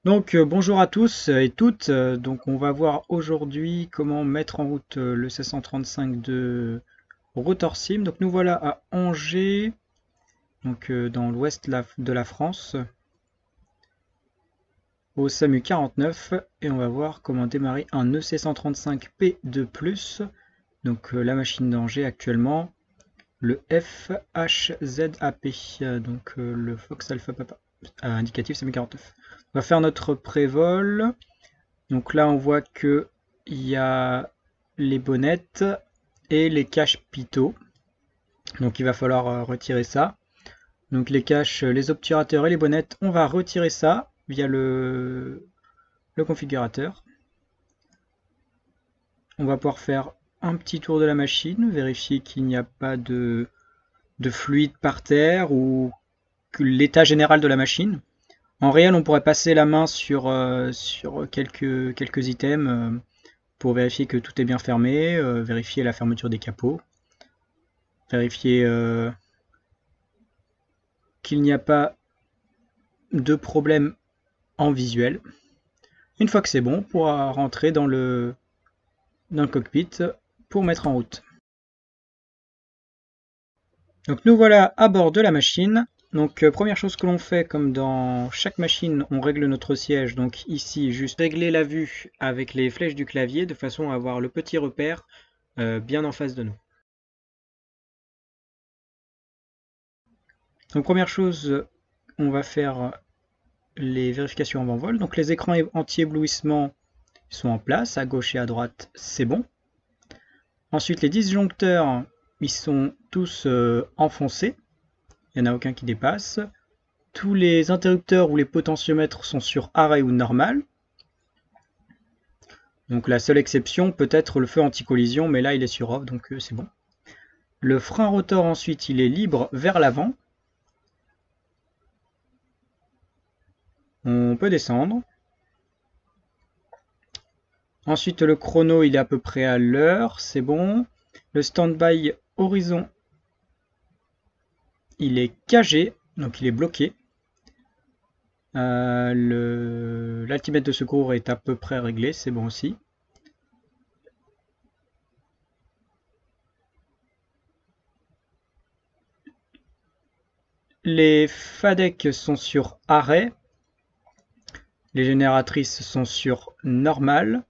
Donc bonjour à tous et toutes. Donc on va voir aujourd'hui comment mettre en route le 1635 de Rotorsim. Donc nous voilà à Angers, donc dans l'ouest de la France, au SAMU 49, et on va voir comment démarrer un EC135 P2+, donc la machine d'Angers actuellement, le FHZAP, donc le Fox Alpha Papa, indicatif SAMU 49. On va faire notre prévol. Donc là, on voit que il y a les bonnettes et les caches Pitot. Donc il va falloir retirer ça. Donc les caches, les obturateurs et les bonnettes, on va retirer ça via le configurateur. On va pouvoir faire un petit tour de la machine, vérifier qu'il n'y a pas de fluide par terre ou l'état général de la machine. En réel, on pourrait passer la main sur quelques items pour vérifier que tout est bien fermé, vérifier la fermeture des capots, vérifier qu'il n'y a pas de problème en visuel. Une fois que c'est bon, on pourra rentrer dans le cockpit pour mettre en route. Donc nous voilà à bord de la machine. Donc première chose que l'on fait, comme dans chaque machine, on règle notre siège. Donc ici, juste régler la vue avec les flèches du clavier de façon à avoir le petit repère bien en face de nous. Donc première chose, on va faire les vérifications avant vol. Donc les écrans anti-éblouissement sont en place, à gauche et à droite, c'est bon. Ensuite les disjoncteurs, ils sont tous enfoncés, il n'y en a aucun qui dépasse. Tous les interrupteurs ou les potentiomètres sont sur arrêt ou normal. Donc la seule exception peut être le feu anti-collision, mais là il est sur off, donc c'est bon. Le frein rotor ensuite, il est libre vers l'avant. On peut descendre. Ensuite le chrono, il est à peu près à l'heure, c'est bon. Le stand-by horizon, il est cagé, donc il est bloqué. L'altimètre de secours est à peu près réglé, c'est bon aussi. Les FADEC sont sur arrêt. Les génératrices sont sur normal.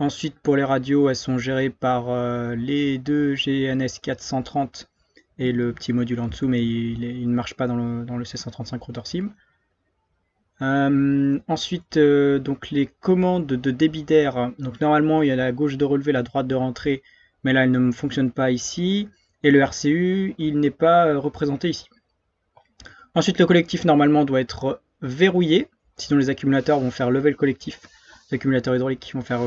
Ensuite, pour les radios, elles sont gérées par les deux GNS 430 et le petit module en dessous, mais il ne marche pas dans le C135 Rotorsim. Ensuite, donc les commandes de débit d'air. Donc normalement, il y a la gauche de relevé, la droite de rentrée, mais là, elle ne fonctionne pas ici. Et le RCU, il n'est pas représenté ici. Ensuite, le collectif normalement doit être verrouillé, sinon les accumulateurs vont faire lever le collectif. Les accumulateurs hydrauliques vont faire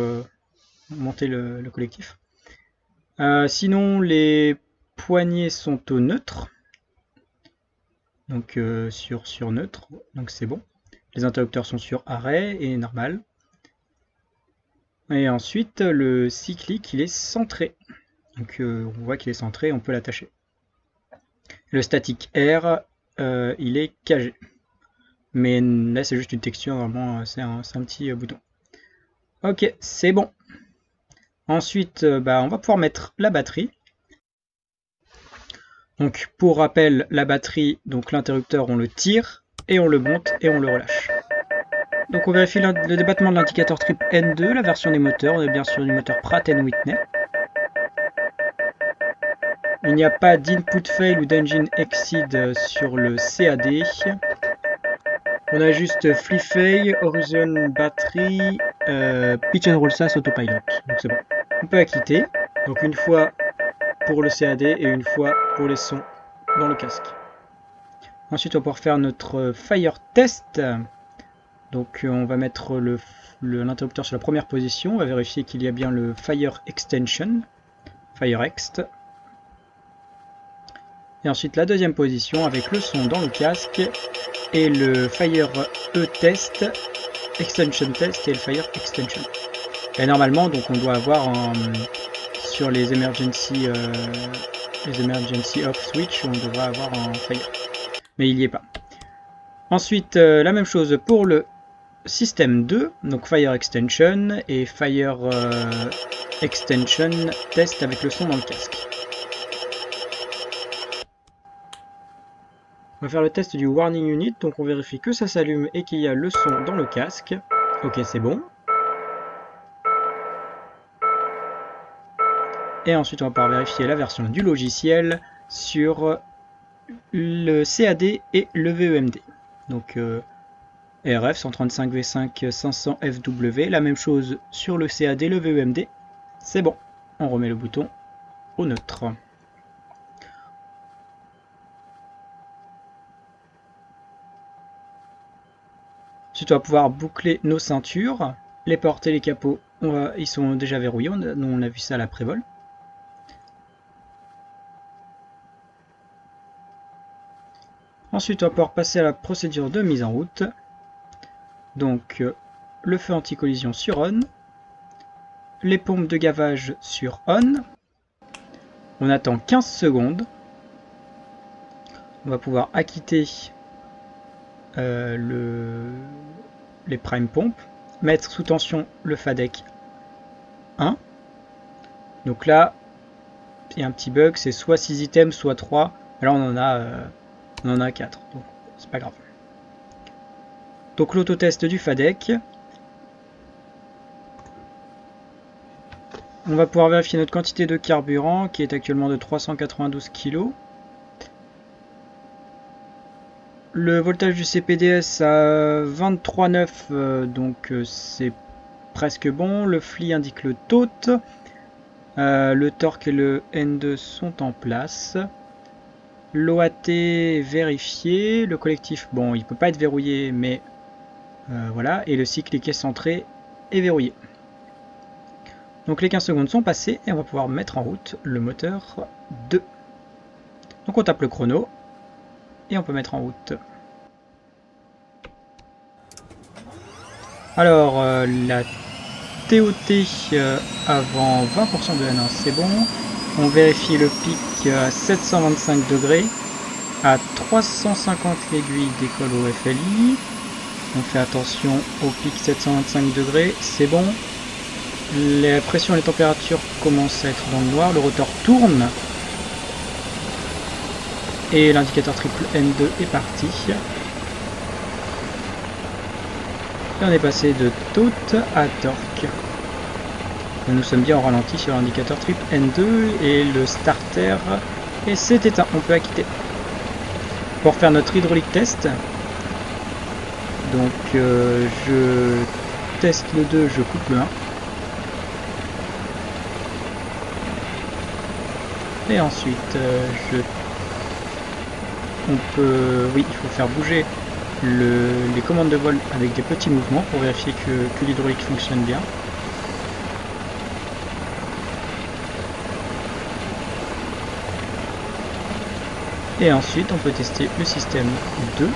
monter le collectif. Sinon, les poignées sont au neutre, donc sur neutre, donc c'est bon. Les interrupteurs sont sur arrêt et normal. Et ensuite, le cyclique, il est centré. Donc on voit qu'il est centré, on peut l'attacher. Le statique air, il est cagé. Mais là, c'est juste une texture, normalement, c'est un petit bouton. Ok, c'est bon. Ensuite, on va pouvoir mettre la batterie. Donc pour rappel, la batterie, donc l'interrupteur, on le tire, et on le monte, et on le relâche. Donc on vérifie le débattement de l'indicateur trip N2, la version des moteurs, on est bien sûr du moteur Pratt & Whitney. Il n'y a pas d'input fail ou d'engine exceed sur le CAD. On a juste Flea Fail, Horizon Battery, Pitch and Roll SAS Autopilot. Donc c'est bon. On peut acquitter. Donc une fois pour le CAD et une fois pour les sons dans le casque. Ensuite on va pouvoir faire notre Fire Test. Donc on va mettre l'interrupteur sur la première position. On va vérifier qu'il y a bien le Fire Extension. Fire Ext. Et ensuite la deuxième position avec le son dans le casque et le Fire E-Test, Extension Test et le Fire Extension. Et normalement, donc on doit avoir sur les emergency off switch, on devrait avoir un Fire. Mais il n'y est pas. Ensuite, la même chose pour le système 2, donc Fire Extension et Fire Extension test avec le son dans le casque. On va faire le test du Warning Unit, donc on vérifie que ça s'allume et qu'il y a le son dans le casque. Ok, c'est bon. Et ensuite on va pouvoir vérifier la version du logiciel sur le CAD et le VEMD. Donc RF 135V5 500FW, la même chose sur le CAD, le VEMD. C'est bon, on remet le bouton au neutre. Ensuite on va pouvoir boucler nos ceintures. Les portes et les capots, ils sont déjà verrouillés, on a vu ça à l'après-vol. Ensuite, on va pouvoir passer à la procédure de mise en route. Donc, le feu anti-collision sur on. Les pompes de gavage sur on. On attend 15 secondes. On va pouvoir acquitter les prime pompes. Mettre sous tension le FADEC 1. Donc là, il y a un petit bug, c'est soit 6 items, soit 3. Là, on en a 4, donc c'est pas grave. Donc l'autotest du FADEC. On va pouvoir vérifier notre quantité de carburant qui est actuellement de 392 kg. Le voltage du CPDS à 23,9, donc c'est presque bon. Le FLI indique le TOT. Le torque et le N2 sont en place. L'OAT est vérifié. Le collectif, bon, il peut pas être verrouillé, mais voilà. Et le cyclique est centré est verrouillé. Donc les 15 secondes sont passées et on va pouvoir mettre en route le moteur 2. Donc on tape le chrono et on peut mettre en route. Alors la TOT avant 20% de N1, c'est bon. On vérifie le pic à 725 degrés. À 350 l'aiguille décolle au FLI. On fait attention au pic 725 degrés, c'est bon. La pression et les températures commencent à être dans le noir. Le rotor tourne. Et l'indicateur triple N2 est parti. Et on est passé de TOT à torque. Nous sommes bien en ralenti sur l'indicateur triple N2 et le starter et c'est éteint. On peut acquitter. Pour faire notre hydraulique test, donc je teste le 2, je coupe le 1. Et ensuite, il faut faire bouger les commandes de vol avec des petits mouvements pour vérifier que l'hydraulique fonctionne bien. Et ensuite, on peut tester le système 2.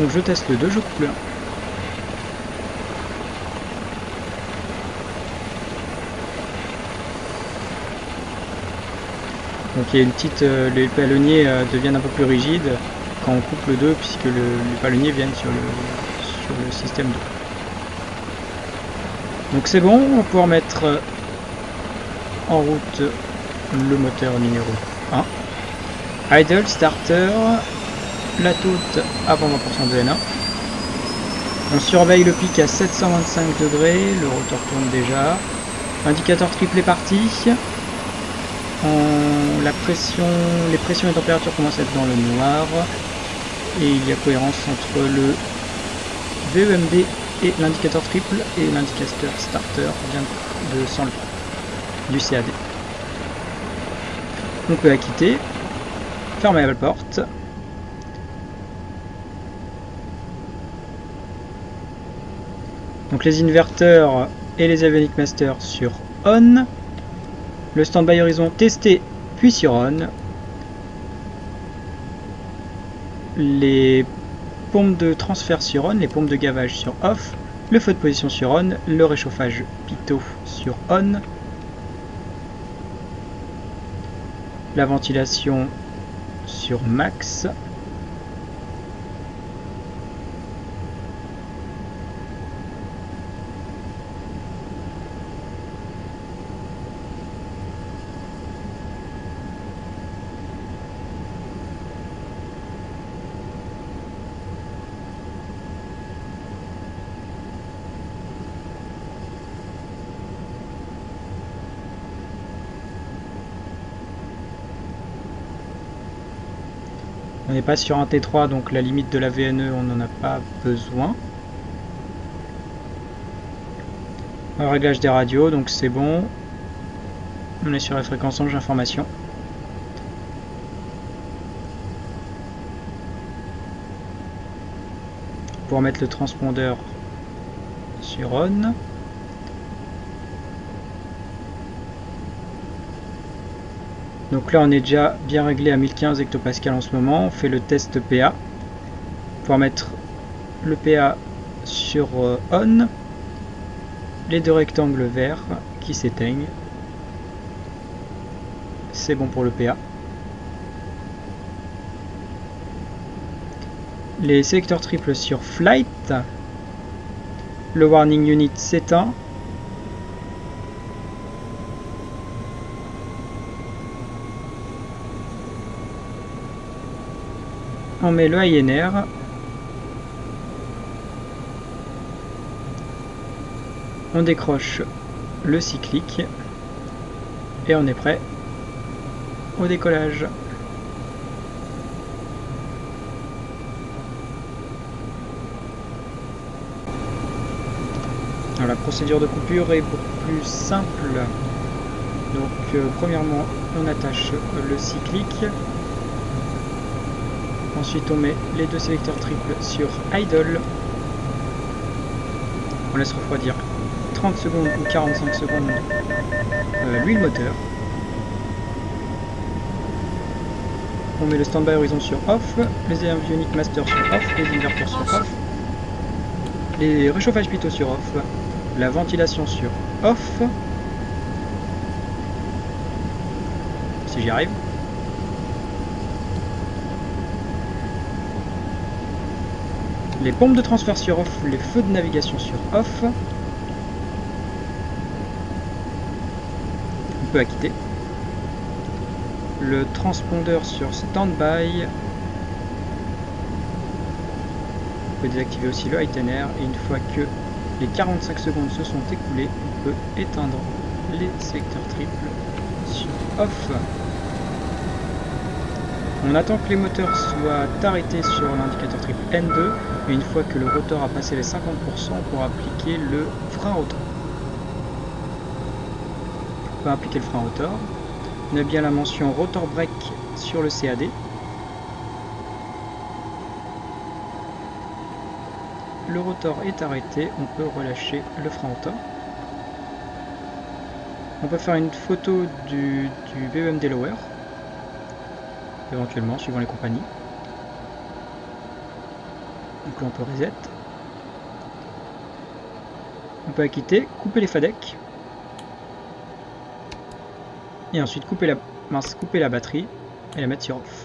Donc je teste le 2, je coupe le 1. Donc il y a une petite, les palonniers deviennent un peu plus rigides quand on coupe le 2 puisque les palonniers viennent sur le système 2. Donc c'est bon, on va pouvoir mettre en route le moteur numéro 1. Idle, starter, la toute avant 20% de N1. On surveille le pic à 725 degrés, le rotor tourne déjà. Indicateur triple est parti. Les pressions et températures commencent à être dans le noir. Et il y a cohérence entre le VEMD et l'indicateur triple et l'indicateur starter vient de s'enlever du CAD. On peut acquitter. Fermer la porte. Donc les inverteurs et les Avionics Master sur on. Le standby horizon testé puis sur on. Les pompes de transfert sur on, les pompes de gavage sur off. Le feu de position sur on, le réchauffage pitot sur on. La ventilation sur max. On n'est pas sur un T3, donc la limite de la VNE, on n'en a pas besoin. Le réglage des radios, donc c'est bon. On est sur la fréquence ange information. Pour mettre le transpondeur sur on. Donc là on est déjà bien réglé à 1015 hectopascal en ce moment. On fait le test PA. Pour mettre le PA sur on. Les deux rectangles verts qui s'éteignent. C'est bon pour le PA. Les sélecteurs triples sur flight. Le warning unit s'éteint. On met le INR. On décroche le cyclique. Et on est prêt au décollage. Alors, la procédure de coupure est beaucoup plus simple. Donc premièrement on attache le cyclique. Ensuite on met les deux sélecteurs triples sur idle. On laisse refroidir 30 secondes ou 45 secondes l'huile moteur. On met le standby horizon sur off, les avioniques master sur off, les inverteurs sur off, les réchauffages pitot sur off, la ventilation sur off, si j'y arrive. Les pompes de transfert sur off, les feux de navigation sur off. On peut acquitter. Le transpondeur sur standby. On peut désactiver aussi le ITNR et une fois que les 45 secondes se sont écoulées, on peut éteindre les sélecteurs triples sur off. On attend que les moteurs soient arrêtés sur l'indicateur triple N2 et une fois que le rotor a passé les 50%, on pourra appliquer le frein rotor. On peut appliquer le frein rotor. On a bien la mention rotor brake sur le CAD. Le rotor est arrêté, on peut relâcher le frein rotor. On peut faire une photo du VEM Delaware, éventuellement suivant les compagnies. Donc là on peut reset. On peut acquitter, couper les FADEC. Et ensuite couper la batterie et la mettre sur off.